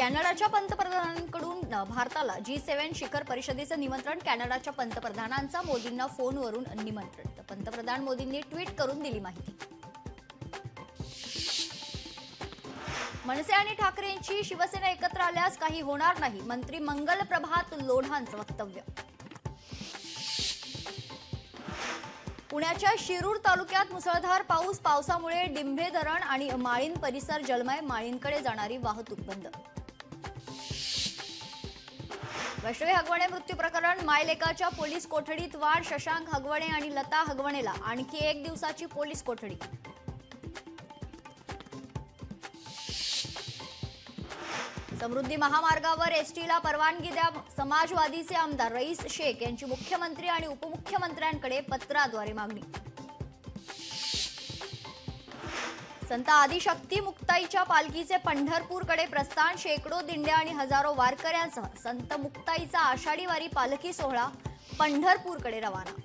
कॅनडाच्या पंतप्रधानांकडून भारताला G7 शिखर परिषदेचं निमंत्रण. कॅनडाच्या पंतप्रधानांचा मोदींना फोनवरून निमंत्रण. तर पंतप्रधान मोदींनी ट्विट करून दिली माहिती. मनसे आणि ठाकरेंची शिवसेना एकत्र आल्यास काही होणार नाही, मंत्री मंगल प्रभात लोढांचं वक्तव्य. पुण्याच्या शिरूर तालुक्यात मुसळधार पाऊस. पावसामुळे डिंभे धरण आणि माळीण परिसर जलमय. माळीणकडे जाणारी वाहतूक बंद. वैष्णवी हगवणे मृत्यू प्रकरण. मायलेकाच्या पोलीस कोठडीत वाढ. शशांक हगवणे आणि लता हगवणेला आणखी 1 दिवसाची पोलीस कोठडी. समृद्धी महामार्गावर एसटीला परवानगी द्या. समाजवादीचे आमदार रईस शेख यांची मुख्यमंत्री आणि उपमुख्यमंत्र्यांकडे पत्राद्वारे मागणी. संत आदिशक्ती मुक्ताईच्या पालखीचे पंढरपूरकडे प्रस्थान. शेकडो दिंड्या आणि हजारो वारकऱ्यांसह संत मुक्ताईचा आषाढी वारी पालखी सोहळा पंढरपूरकडे रवाना.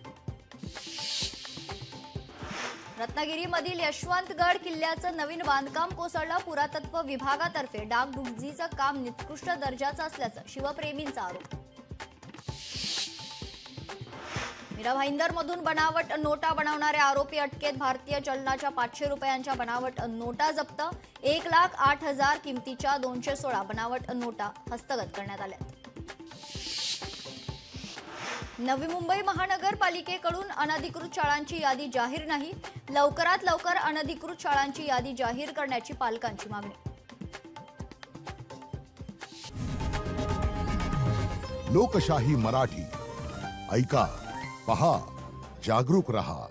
रत्नागिरीमधील यशवंतगड किल्ल्याचं नवीन बांधकाम कोसळलं. पुरातत्व विभागातर्फे डागडुजीचं काम निकृष्ट दर्जाचं असल्याचं शिवप्रेमींचा आरोप. मीरा भाईंदरमधून बनावट नोटा बनवणारे आरोपी अटकेत. भारतीय चलनाच्या 500 रुपयांच्या बनावट नोटा जप्त. 1,08,000 किमतीच्या 216 बनावट नोटा हस्तगत करण्यात आल्या. नवी मुंबई महानगरपालिकेकडून अनधिकृत शाळांची यादी जाहीर नाही. लवकरात लवकर अनधिकृत शाळांची यादी जाहीर करण्याची पालकांची मागणी. लोकशाही मराठी ऐका, पहा, जागरूक रहा.